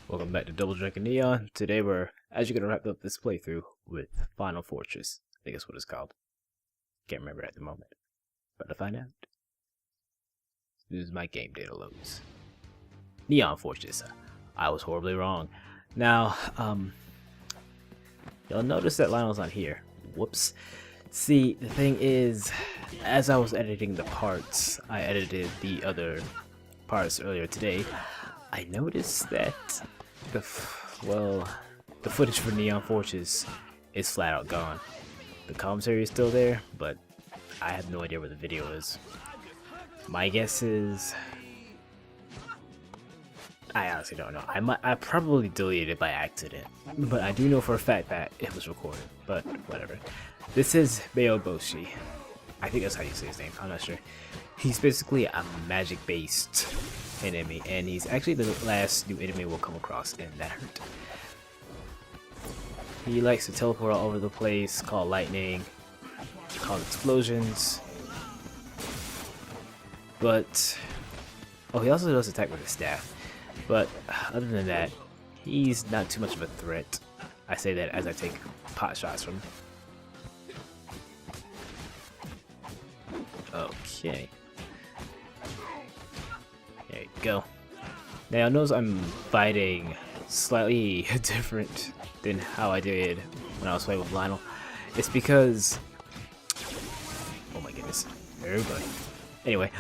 Welcome back to Double Dragon Neon. Today we're actually going to wrap up this playthrough with Final Fortress. I think that's what it's called. Can't remember at the moment. But to find out. This is my game data loads. Neon Fortress. I was horribly wrong. Now, you'll notice that Lionel's not here. Whoops. See, the thing is, as I was editing the parts, I edited the other parts earlier today. I noticed that the footage for Neon Fortress is flat out gone. The commentary is still there, but I have no idea where the video is. My guess is I honestly don't know. I probably deleted it by accident, but I do know for a fact that it was recorded. But whatever. This is Boshi. I think that's how you say his name. I'm not sure. He's basically a magic-based enemy, and he's actually the last new enemy we'll come across in that hurt. He likes to teleport all over the place, call lightning, cause explosions. But he also does attack with his staff. But other than that, he's not too much of a threat. I say that as I take pot shots from him. Okay. There you go. Now notice I'm fighting slightly different than how I did when I was playing with Lionel. It's because, oh my goodness, everybody. Anyway,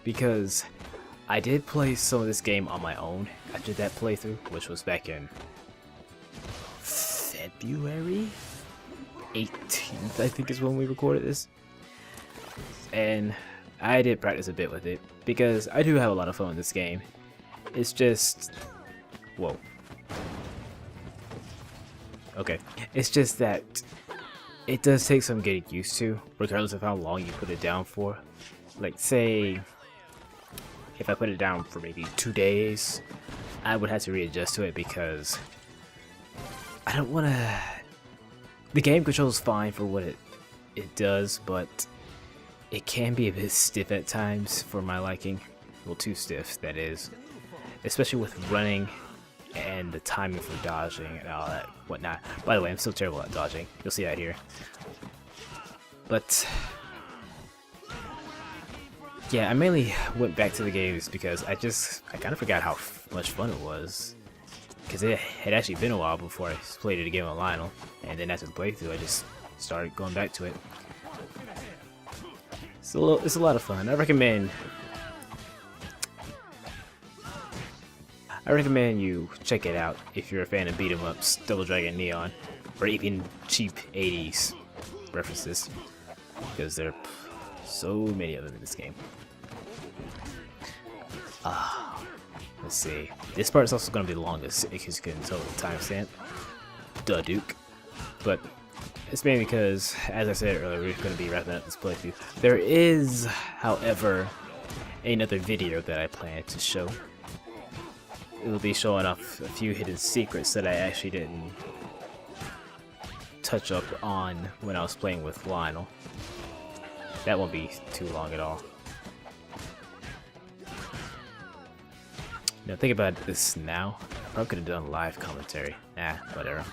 because I did play some of this game on my own after that playthrough, which was back in February 18th, I think is when we recorded this. And I did practice a bit with it because I do have a lot of fun with this game. It's just, whoa. Okay, it's just that it does take some getting used to, regardless of how long you put it down for. Like, say, if I put it down for maybe 2 days, I would have to readjust to it because I don't want to. The game controls fine for what it does, but it can be a bit stiff at times for my liking. Well, too stiff, that is. Especially with running and the timing for dodging and all that whatnot. By the way, I'm still terrible at dodging. You'll see that here. But yeah, I mainly went back to the games because I kind of forgot how much fun it was. Because it had actually been a while before I played it again with Lionel. And then after the playthrough, I just started going back to it. It's a lot of fun. I recommend you check it out if you're a fan of beat 'em ups, Double Dragon Neon, or even cheap 80s references, because there are so many of them in this game. Let's see. This part is also going to be the longest, because you can tell the timestamp. Duh, Duke. But it's mainly because, as I said earlier, we're going to be wrapping up this playthrough. There is, however, another video that I plan to show. It will be showing off a few hidden secrets that I actually didn't touch up on when I was playing with Lionel. That won't be too long at all. Now think about this now. I probably could have done live commentary. Whatever.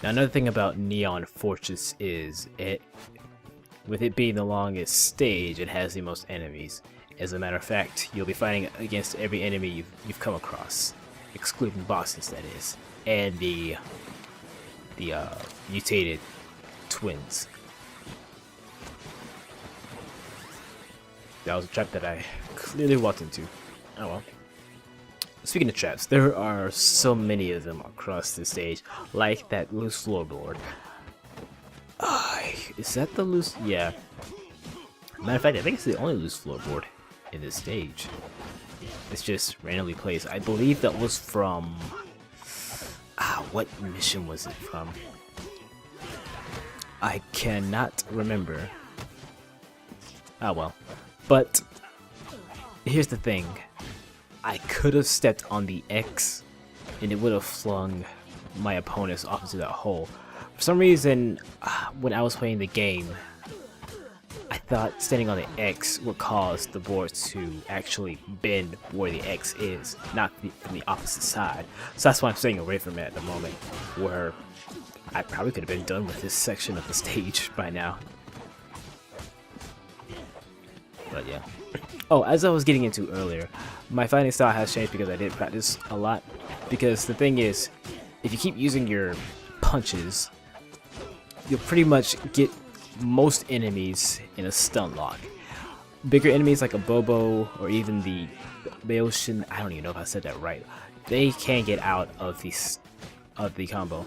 Now another thing about Neon Fortress is with it being the longest stage, it has the most enemies. As a matter of fact, you'll be fighting against every enemy you've come across, excluding bosses, that is, and the mutated twins. That was a trap that I clearly walked into. Oh well. Speaking of traps, there are so many of them across the stage, like that loose floorboard. Is that the loose? Yeah. Matter of fact, I think it's the only loose floorboard in this stage. It's just randomly placed. I believe that was from what mission was it from? I cannot remember. Well. But here's the thing. I could have stepped on the X and it would have flung my opponents off into that hole. For some reason, when I was playing the game, I thought standing on the X would cause the board to actually bend where the X is, not from the opposite side. So that's why I'm staying away from it at the moment, where I probably could have been done with this section of the stage by now. But yeah. Oh, as I was getting into earlier, my fighting style has changed because I did practice a lot. Because the thing is, if you keep using your punches, you'll pretty much get most enemies in a stun lock. Bigger enemies like a Bobo or even the Baoshin, I don't even know if I said that right, they can get out of the combo,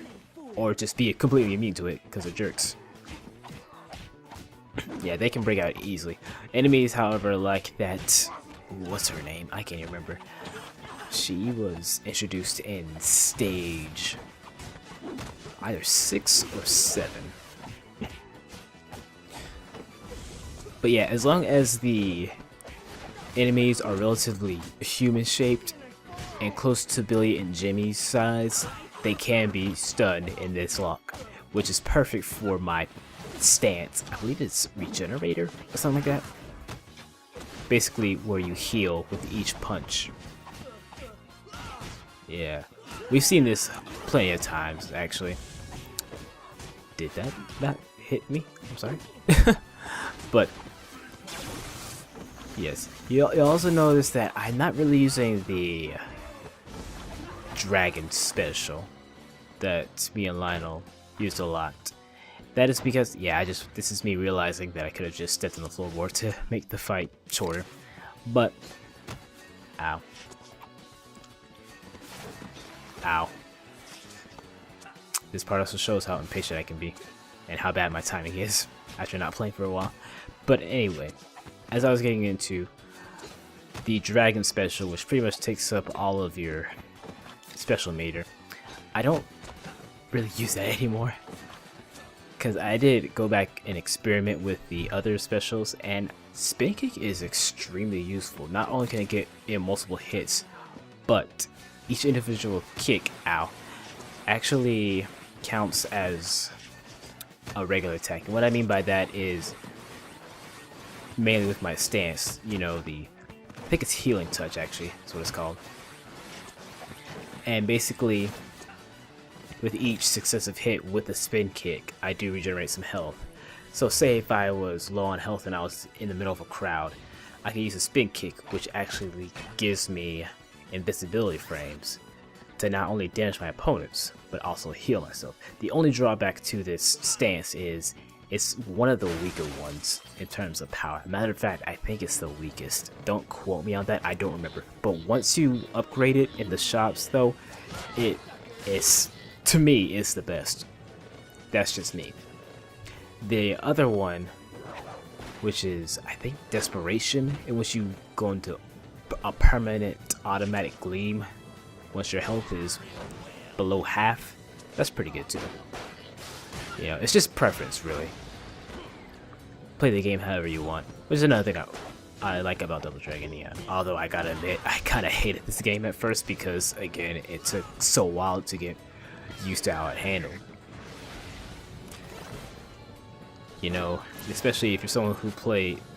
or just be completely immune to it because they're jerks. Yeah, they can break out easily. Enemies, however, like that, what's her name? I can't even remember. She was introduced in stage either 6 or 7. But yeah, as long as the enemies are relatively human-shaped and close to Billy and Jimmy's size, they can be stunned in this lock, which is perfect for my stance. I believe it's Regenerator or something like that. Basically, where you heal with each punch. Yeah, we've seen this plenty of times, actually. Did that not hit me? I'm sorry. But yes, you'll also notice that I'm not really using the Dragon Special that me and Lionel used a lot. That is because, yeah, this is me realizing that I could have just stepped on the floorboard to make the fight shorter. But, ow. Ow. This part also shows how impatient I can be, and how bad my timing is after not playing for a while. But anyway, as I was getting into the Dragon Special, which pretty much takes up all of your special meter, I don't really use that anymore. Because I did go back and experiment with the other specials, and Spin Kick is extremely useful. Not only can it get in multiple hits, but each individual kick, ow, actually counts as a regular attack. And what I mean by that is mainly with my stance, you know, I think it's Healing Touch actually, that's what it's called. And basically, with each successive hit with a spin kick, I do regenerate some health. So say if I was low on health and I was in the middle of a crowd, I can use a spin kick, which actually gives me invisibility frames to not only damage my opponents, but also heal myself. The only drawback to this stance is it's one of the weaker ones in terms of power. Matter of fact, I think it's the weakest. Don't quote me on that, I don't remember. But once you upgrade it in the shops though, it is, to me, it's the best. That's just me. The other one, which is, I think, Desperation, in which you go into a permanent automatic gleam once your health is below half, that's pretty good too. You know, it's just preference, really. Play the game however you want, which is another thing I like about Double Dragon, yeah. Although I gotta admit, I kinda hated this game at first because, again, it took so while to get used to how it handled. You know, especially if you're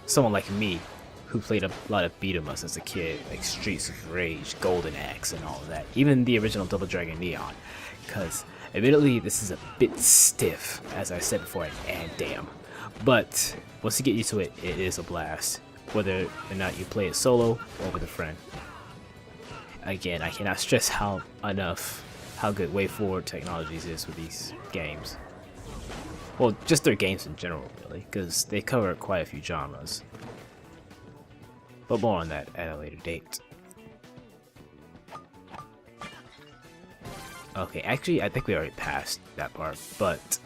someone like me, who played a lot of beat 'em ups as a kid, like Streets of Rage, Golden Axe, and all of that. Even the original Double Dragon Neon, because admittedly this is a bit stiff, as I said before, and damn. But once you get used to it, it is a blast, whether or not you play it solo or with a friend. Again, I cannot stress enough how good WayForward Technologies is with these games. Well, just their games in general, really, because they cover quite a few genres. But more on that at a later date. Okay, actually, I think we already passed that part, but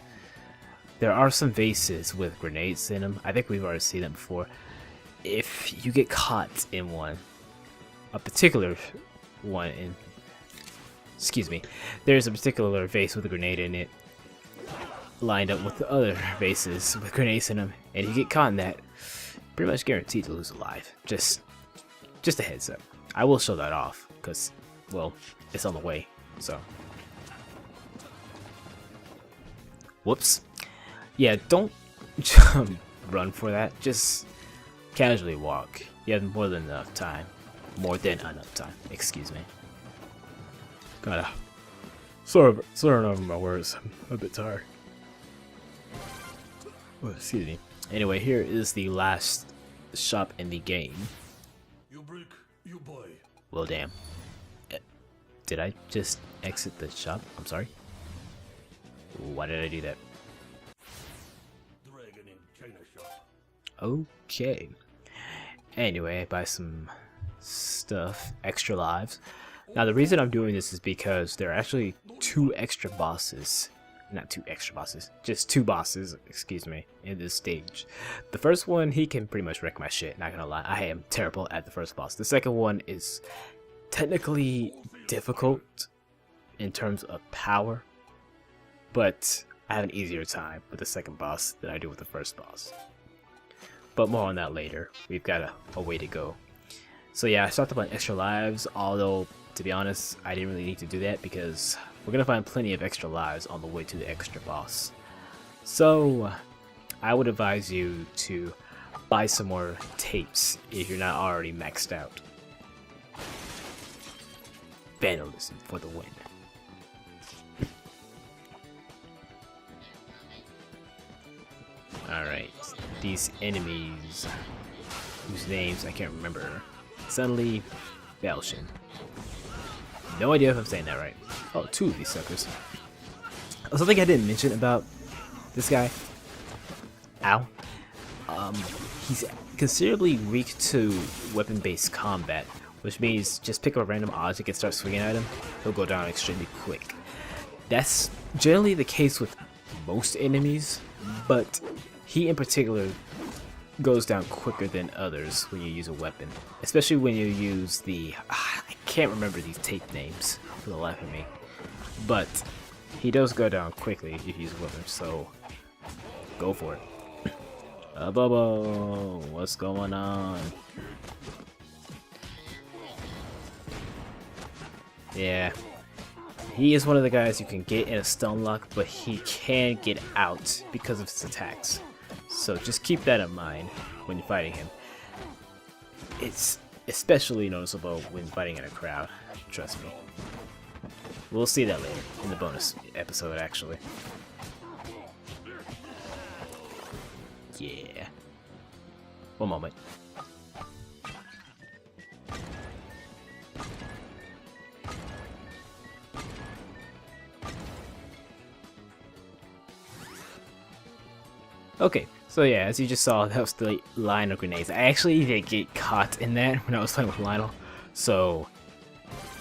there are some vases with grenades in them. I think we've already seen them before. If you get caught in one, a particular one in, excuse me, there's a particular vase with a grenade in it, lined up with the other vases with grenades in them, and if you get caught in that, pretty much guaranteed to lose alive. Just a heads up. I will show that off, because, well, it's on the way, so. Whoops. Yeah, don't jump run for that. Just casually walk. You have more than enough time. More than enough time. Excuse me. Gotta sort of over my words. I'm a bit tired. Oh, excuse me. Anyway, here is the last shop in the game. You break, you buy. Well, damn. Did I just exit the shop? I'm sorry. Why did I do that? Dragon in China shop. Okay. Anyway, I buy some stuff, extra lives. Now, the reason I'm doing this is because there are actually two extra bosses. Not two extra bosses, just two bosses, excuse me, in this stage. The first one, he can pretty much wreck my shit, not gonna lie. I am terrible at the first boss. The second one is technically difficult in terms of power, but I have an easier time with the second boss than I do with the first boss. But more on that later. We've got a way to go. So yeah, I stocked up on extra lives, although to be honest, I didn't really need to do that because we're gonna find plenty of extra lives on the way to the extra boss. So I would advise you to buy some more tapes if you're not already maxed out. Vandalism for the win. Alright, these enemies whose names I can't remember. Suddenly, Belshin. No idea if I'm saying that right. Oh, two of these suckers. Something I didn't mention about this guy. Ow. He's considerably weak to weapon-based combat, which means just pick up a random object and start swinging at him, he'll go down extremely quick. That's generally the case with most enemies, but he in particular goes down quicker than others when you use a weapon, especially when you use the I can't remember these tape names for the life of me, but he does go down quickly if you use a weapon, so go for it. Bobo, what's going on? Yeah, he is one of the guys you can get in a stun lock, but he can get out because of his attacks. So just keep that in mind when you're fighting him. It's especially noticeable when fighting in a crowd, trust me. We'll see that later in the bonus episode, actually. Yeah. One moment. Okay, so yeah, as you just saw, that was the line of grenades. I actually did get caught in that when I was playing with Lionel, so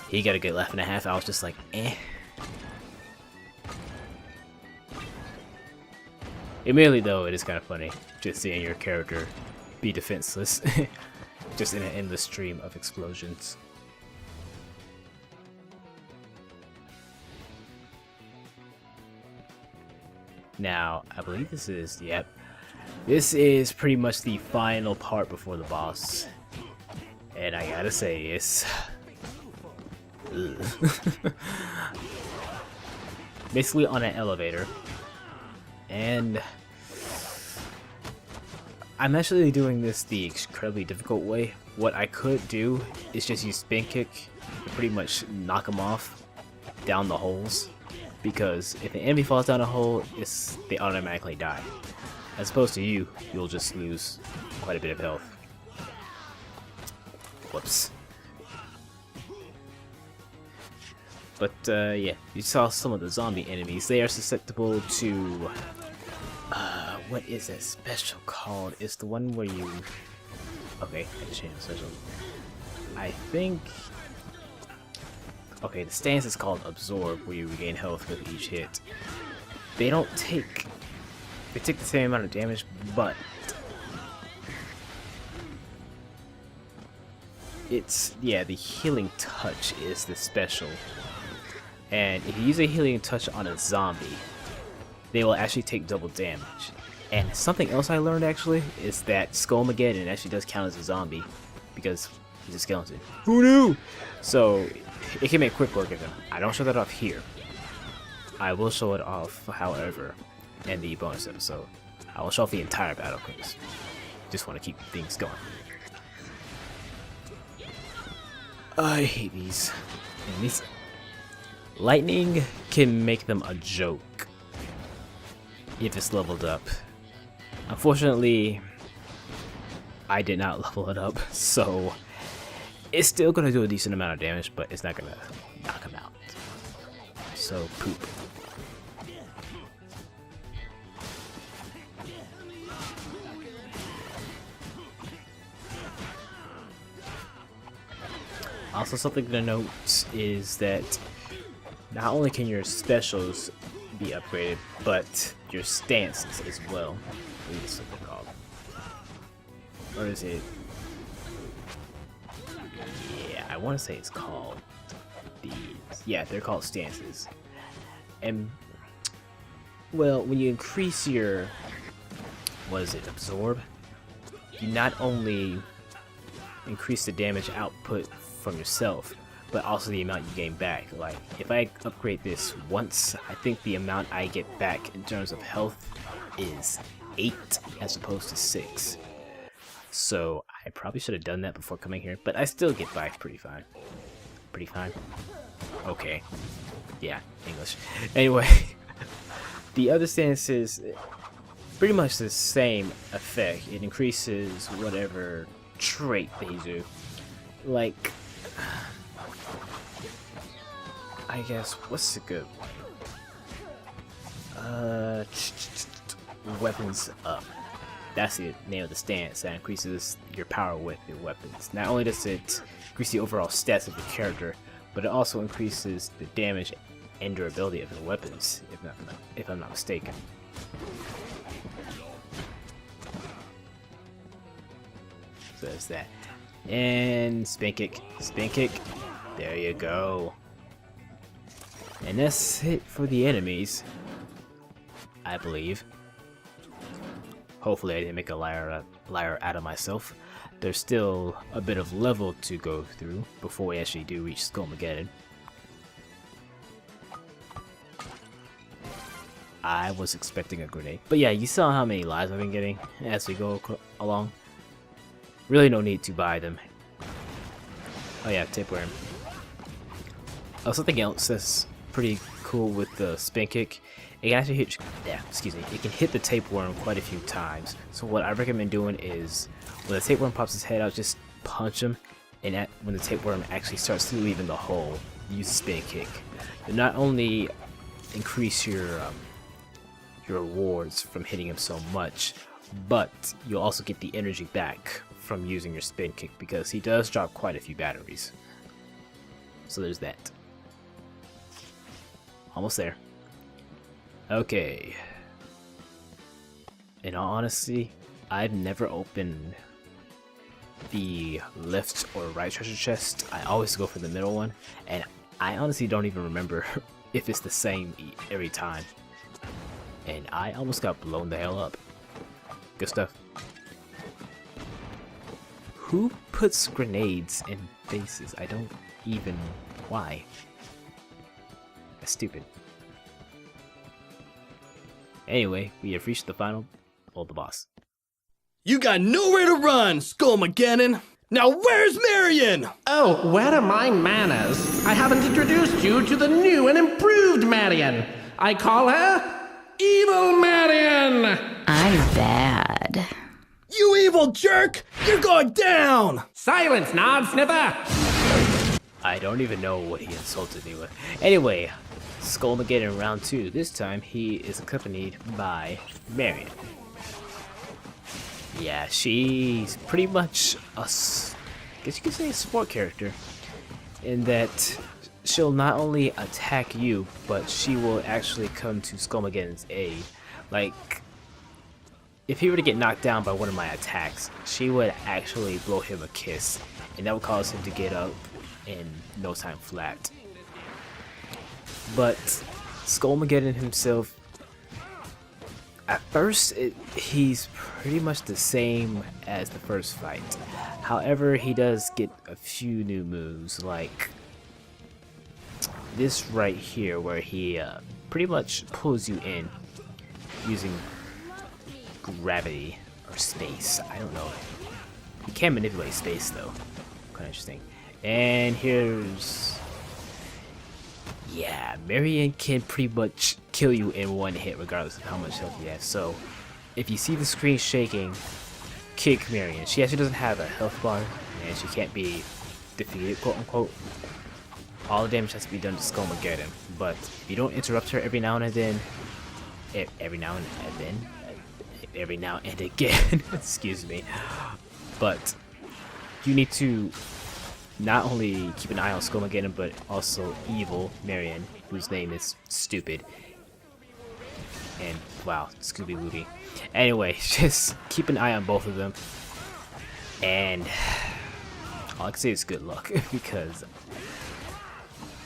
he got a good laugh and a half. I was just like, eh. Immediately though, it is kind of funny just seeing your character be defenseless, just in an endless stream of explosions. Now, I believe this is, yep, this is pretty much the final part before the boss. And I gotta say, it's basically on an elevator. And I'm actually doing this the incredibly difficult way. What I could do is just use spin kick and pretty much knock them off down the holes. Because if an enemy falls down a hole, they automatically die. As opposed to you'll just lose quite a bit of health. Whoops. But yeah, you saw some of the zombie enemies. They are susceptible to what is that special called? It's the one where you... Okay, I just changed the special. I think... Okay, the stance is called Absorb, where you regain health with each hit. They don't take... They take the same amount of damage, but... It's... Yeah, the Healing Touch is the special. And if you use a Healing Touch on a zombie, they will actually take double damage. And something else I learned, actually, is that Skullmageddon actually does count as a zombie, because he's a skeleton. Who knew? So... it can make quick work of him. I don't show that off here. I will show it off, however, in the bonus episode. I will show off the entire battle because just want to keep things going. I hate these enemies. Lightning can make them a joke if it's leveled up. Unfortunately, I did not level it up, so it's still gonna do a decent amount of damage, but it's not gonna knock him out. So poop. Also, something to note is that not only can your specials be upgraded, but your stances as well. I believe that's what they're called. Or is it? Yeah, I want to say it's called these. Yeah, they're called stances. And well, when you increase your, what is it, absorb, you not only increase the damage output from yourself, but also the amount you gain back. Like, if I upgrade this once, I think the amount I get back in terms of health is 8 as opposed to 6. So I probably should have done that before coming here, but I still get by pretty fine. Pretty fine? Okay. Yeah, English. Anyway, the other stance is pretty much the same effect. It increases whatever trait they do. Like, I guess, what's a good one? Weapons up. That's the name of the stance. That increases your power with your weapons. Not only does it increase the overall stats of your character, but it also increases the damage and durability of your weapons, if I'm not mistaken. So there's that. And spin kick, spin kick. There you go. And that's it for the enemies, I believe. Hopefully I didn't make a liar out of myself. There's still a bit of level to go through before we actually do reach Skullmageddon. I was expecting a grenade. But yeah, you saw how many lives I've been getting as we go along. Really no need to buy them. Oh yeah, tapeworm. Oh, something else that's pretty cool with the spin kick. It can actually hit, it can hit the tapeworm quite a few times. So what I recommend doing is, when the tapeworm pops his head out, just punch him, and when the tapeworm actually starts to leave in the hole, use the spin kick. You not only increase your rewards from hitting him so much, but you'll also get the energy back from using your spin kick, because he does drop quite a few batteries. So there's that. Almost there. Okay. In all honesty, I've never opened the left or right treasure chest. I always go for the middle one, and I honestly don't even remember if it's the same every time. And I almost got blown the hell up. Good stuff. Who puts grenades in bases? I don't even... Why? That's stupid. Anyway, we have reached the final... the boss. You got nowhere to run, Skullmageddon! Now where's Marion? Oh, where are my manners? I haven't introduced you to the new and improved Marion. I call her... Evil Marion! I'm bad. You evil jerk! You're going down! Silence, Knob Sniffer! I don't even know what he insulted me with. Anyway, Skullmageddon round 2. This time he is accompanied by Marion. Yeah, she's pretty much I guess you could say a support character, in that she'll not only attack you, but she will actually come to Skullmageddon's aid. Like, if he were to get knocked down by one of my attacks, she would actually blow him a kiss, and that would cause him to get up in no time flat. But Skullmageddon himself, at first, he's pretty much the same as the first fight. However, he does get a few new moves, like this right here, where he pretty much pulls you in using gravity or space. I don't know. You can manipulate space though. Kind of interesting. And here's, yeah, Marion can pretty much kill you in one hit regardless of how much health you have. So if you see the screen shaking, kick Marion. She actually doesn't have a health bar and she can't be defeated, quote unquote. All the damage has to be done to Skullmageddon, but if you don't interrupt her every now and then, every now and again, excuse me, but you need to not only keep an eye on Skullmageddon, but also evil Marion, whose name is stupid. And wow, Scooby Wooby. Anyway, just keep an eye on both of them, and all I can say is good luck because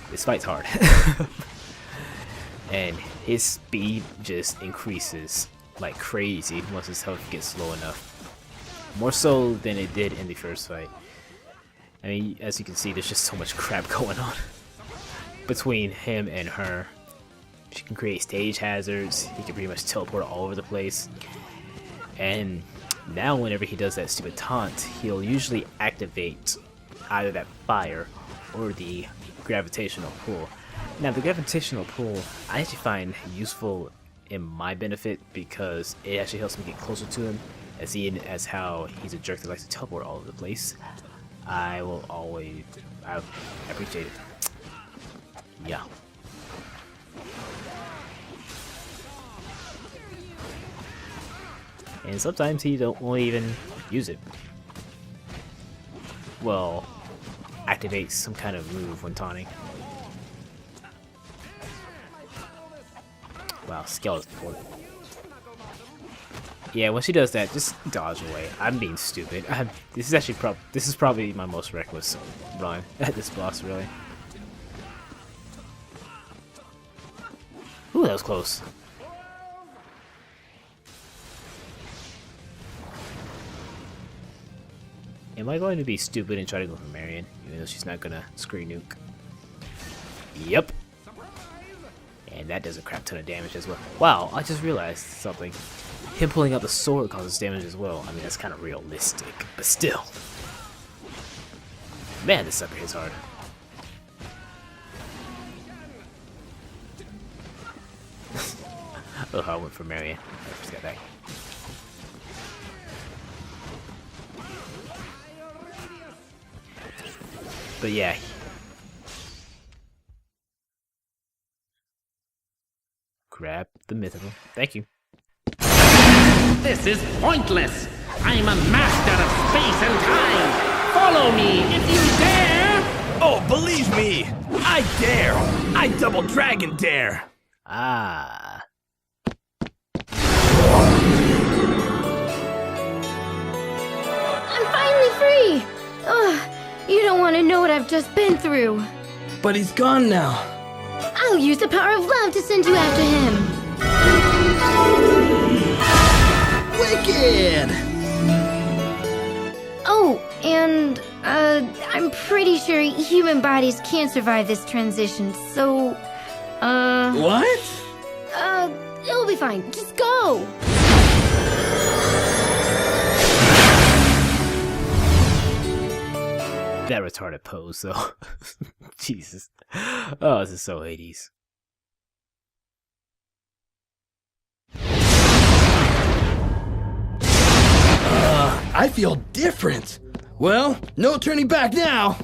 this fight's hard. And his speed just increases like crazy once his health gets low enough. More so than it did in the first fight. I mean, as you can see, there's just so much crap going on between him and her. She can create stage hazards, he can pretty much teleport all over the place. And now whenever he does that stupid taunt, he'll usually activate either that fire or the gravitational pull. Now the gravitational pull I actually find useful in my benefit because it actually helps me get closer to him, as how he's a jerk that likes to teleport all over the place. I appreciate it. Yeah. And sometimes he won't even use it. Well, activates some kind of move when taunting. Wow, skeleton for it. Yeah, when she does that, just dodge away. I'm being stupid. This is probably my most reckless run at this boss, really. Ooh, that was close. Am I going to be stupid and try to go for Marion, even though she's not gonna screen nuke? Yep. And that does a crap ton of damage as well. Wow, I just realized something. Him pulling out the sword causes damage as well. I mean, that's kind of realistic, but still. Man, this sucker hits hard. Oh, I went for Marion. I just got that. But yeah. Grab the mythical. Thank you. This is pointless. I'm a master of space and time. Follow me if you dare. Oh, believe me, I dare. I double dragon dare. Ah. I'm finally free! Ugh, you don't want to know what I've just been through. But he's gone now. I'll use the power of love to send you after him. Wicked! Oh, and, I'm pretty sure human bodies can't survive this transition, so, What? it'll be fine. Just go! That retarded pose, though. Jesus. Oh, this is so 80s. I feel different. Well, no turning back now.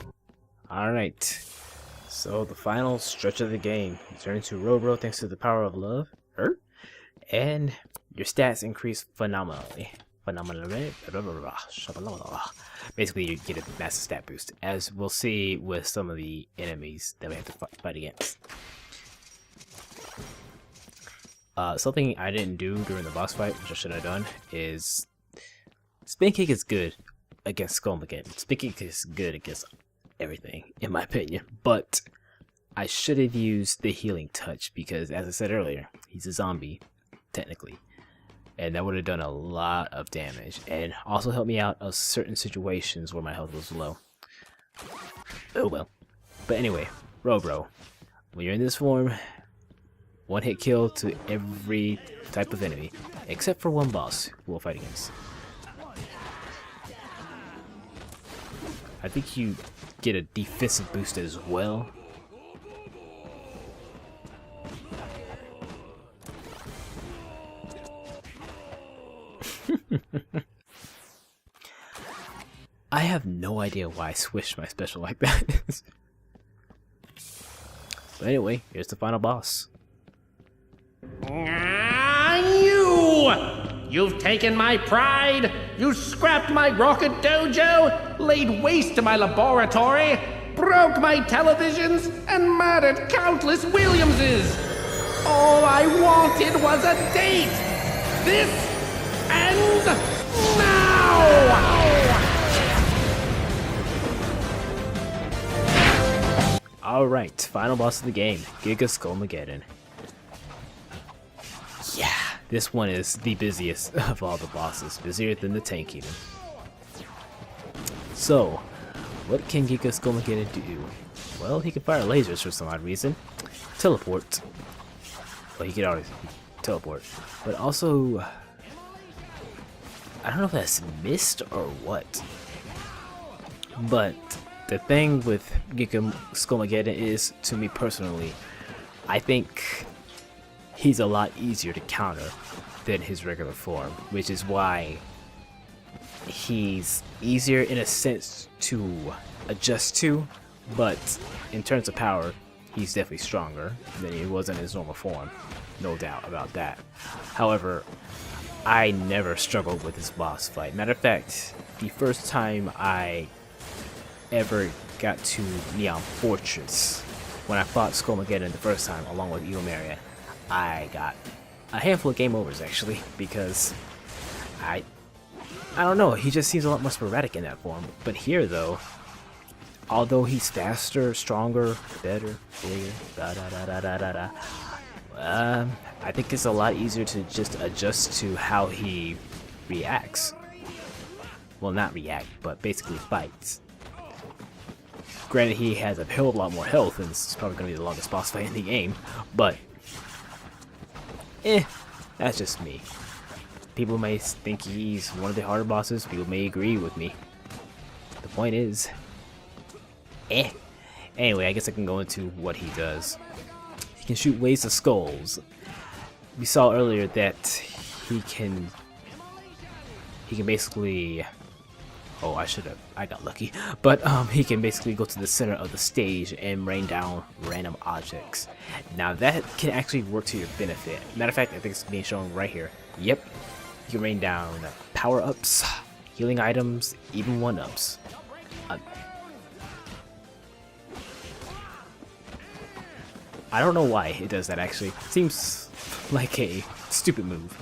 Alright. So, the final stretch of the game. You turn into Robro thanks to the power of love. And your stats increase phenomenally. Basically, you get a massive stat boost, as we'll see with some of the enemies that we have to fight against. Something I didn't do during the boss fight, which I should have done, is Spin Kick is good against Skullmageddon. Spin Kick is good against everything, in my opinion. But I should have used the healing touch because, as I said earlier, he's a zombie, technically. And that would have done a lot of damage. And also helped me out of certain situations where my health was low. Oh well. But anyway, Robro. When you're in this form, One hit kill to every type of enemy, except for one boss we'll fight against. I think you get a defensive boost as well. I have no idea why I switched my special like that. But anyway, here's the final boss. You've taken my pride, you scrapped my rocket dojo, laid waste to my laboratory, broke my televisions, and murdered countless Williamses. All I wanted was a date. This ends now! Alright, final boss of the game, Giga Skullmageddon. Yeah, this one is the busiest of all the bosses, busier than the tank even. So, what can Giga Skullmageddon do? Well, he can fire lasers for some odd reason, teleport. Well, he can always teleport, but also, I don't know if that's mist or what. But the thing with Giga Skullmageddon is, to me personally, I think he's a lot easier to counter than his regular form, which is why he's easier in a sense to adjust to, but in terms of power, he's definitely stronger than he was in his normal form, no doubt about that. However, I never struggled with this boss fight. Matter of fact, the first time I ever got to Neon Fortress, when I fought Skullmageddon the first time along with Evil Marion, I got a handful of game overs actually, because I don't know, he just seems a lot more sporadic in that form. But here though, although he's faster, stronger, better, bigger, I think it's a lot easier to just adjust to how he reacts. Well, not react, but basically fights. Granted, he has a hell of a lot more health, and this is probably going to be the longest boss fight in the game, but that's just me. People may think he's one of the harder bosses, people may agree with me. The point is, Anyway, I guess I can go into what he does. He can shoot waves of skulls. We saw earlier that he can basically, oh, I got lucky, but he can basically go to the center of the stage and rain down random objects. Now that can actually work to your benefit. Matter of fact, I think it's being shown right here. Yep, you can rain down power-ups, healing items, even one-ups. I don't know why it does that actually. Seems like a stupid move.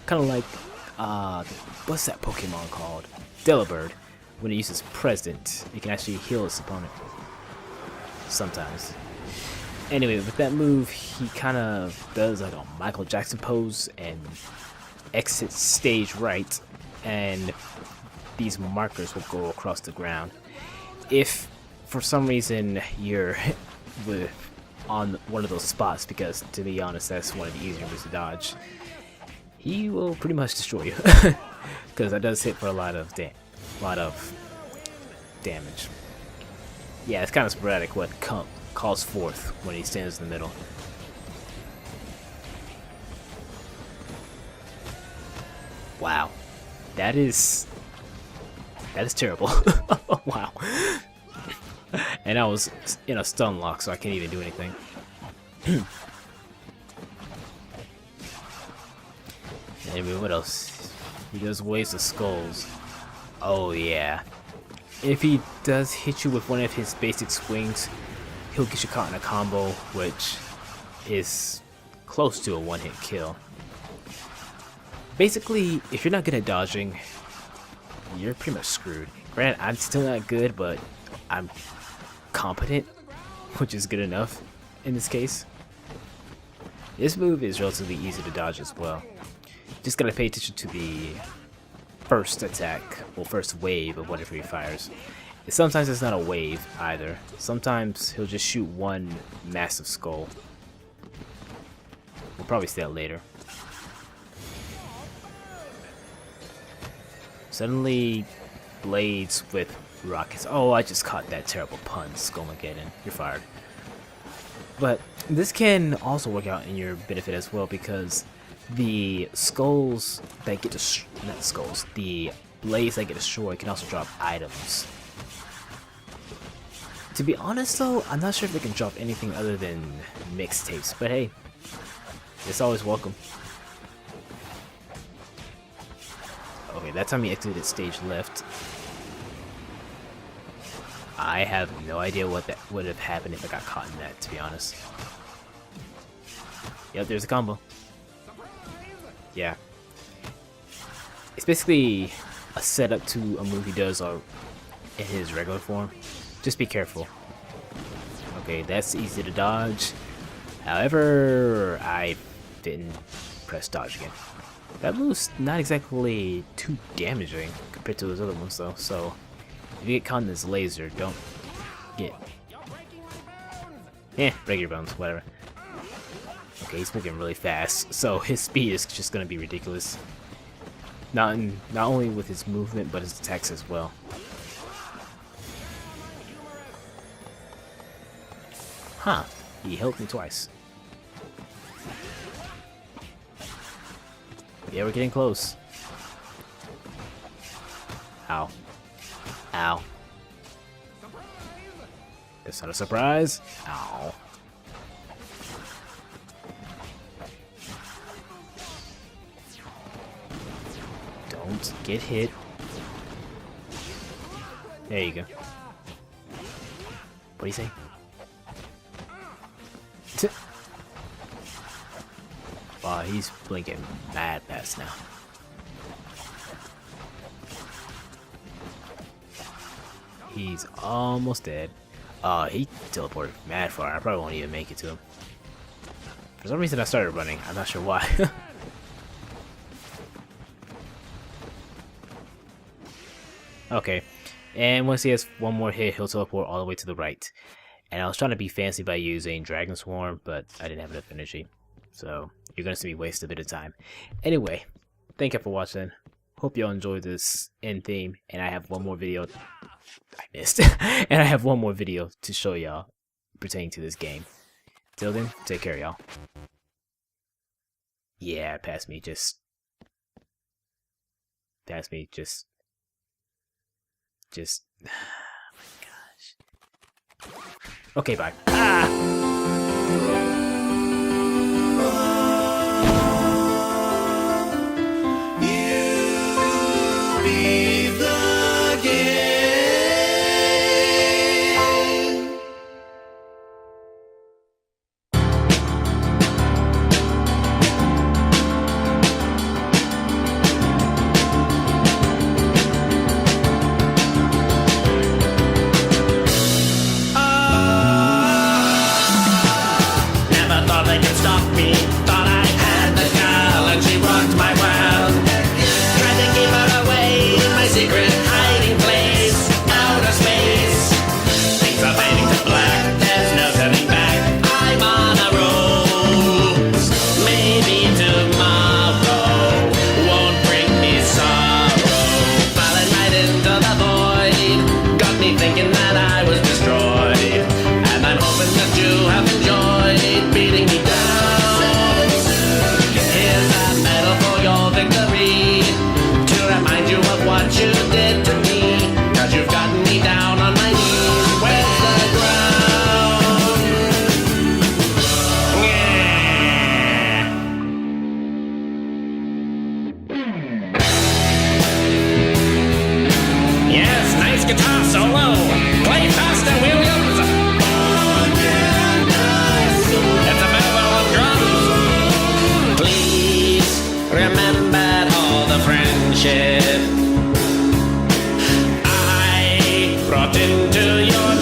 Kind of like, what's that Pokemon called? Delibird. When it uses Present, it can actually heal its opponent. Sometimes. Anyway, with that move, he kind of does like a Michael Jackson pose and exits stage right, and these markers will go across the ground. If for some reason you're on one of those spots, because to be honest, that's one of the easier moves to dodge, he will pretty much destroy you, because that does hit for a lot of damage. Yeah, it's kind of sporadic what calls forth when he stands in the middle. Wow, that is terrible. Wow. And I was in a stun lock, so I can't even do anything. Anyway, what else? He does waves of skulls. Oh yeah. If he does hit you with one of his basic swings, he'll get you caught in a combo, which is close to a one-hit kill. Basically, if you're not good at dodging, you're pretty much screwed. Granted, I'm still not good, but I'm competent, which is good enough in this case. This move is relatively easy to dodge as well. Just gotta pay attention to the first attack, or first wave of whatever he fires. Sometimes it's not a wave either. Sometimes he'll just shoot one massive skull. probably say that later. Suddenly, blades with rockets. Oh, I just caught that terrible pun, Skullmageddon. You're fired. But this can also work out in your benefit as well, because the skulls that get not skulls, the blades that get destroyed can also drop items. To be honest though, I'm not sure if they can drop anything other than mixtapes, but hey, it's always welcome. Okay, that time he exited stage left. I have no idea what that would have happened if I got caught in that, to be honest. Yep, there's a combo. Yeah. It's basically a setup to a move he does in his regular form. Just be careful. Okay, that's easy to dodge. However, I didn't press dodge again. That move's not exactly too damaging compared to those other ones though, so if you get caught in this laser, don't get... break your bones, whatever. Okay, he's moving really fast, so his speed is just gonna be ridiculous. Not only with his movement, but his attacks as well. Huh, he helped me twice. Yeah, we're getting close. Ow. Ow. That's not a surprise. Ow. Don't get hit. There you go. What do you say? Wow, he's blinking mad fast now. He's almost dead. He teleported mad far. I probably won't even make it to him. For some reason I started running. I'm not sure why. Okay. And once he has one more hit, he'll teleport all the way to the right. And I was trying to be fancy by using Dragon Swarm, but I didn't have enough energy. So you're going to see me waste a bit of time. Anyway, thank you for watching. Hope y'all enjoyed this end theme. And I have one more video I missed. And I have one more video to show y'all pertaining to this game. Till then, take care, y'all. Yeah, pass me, just... Oh my gosh. Okay, bye. Guitar solo, play faster, Williams. It's a medal of drums. Please remember all the friendship I brought into your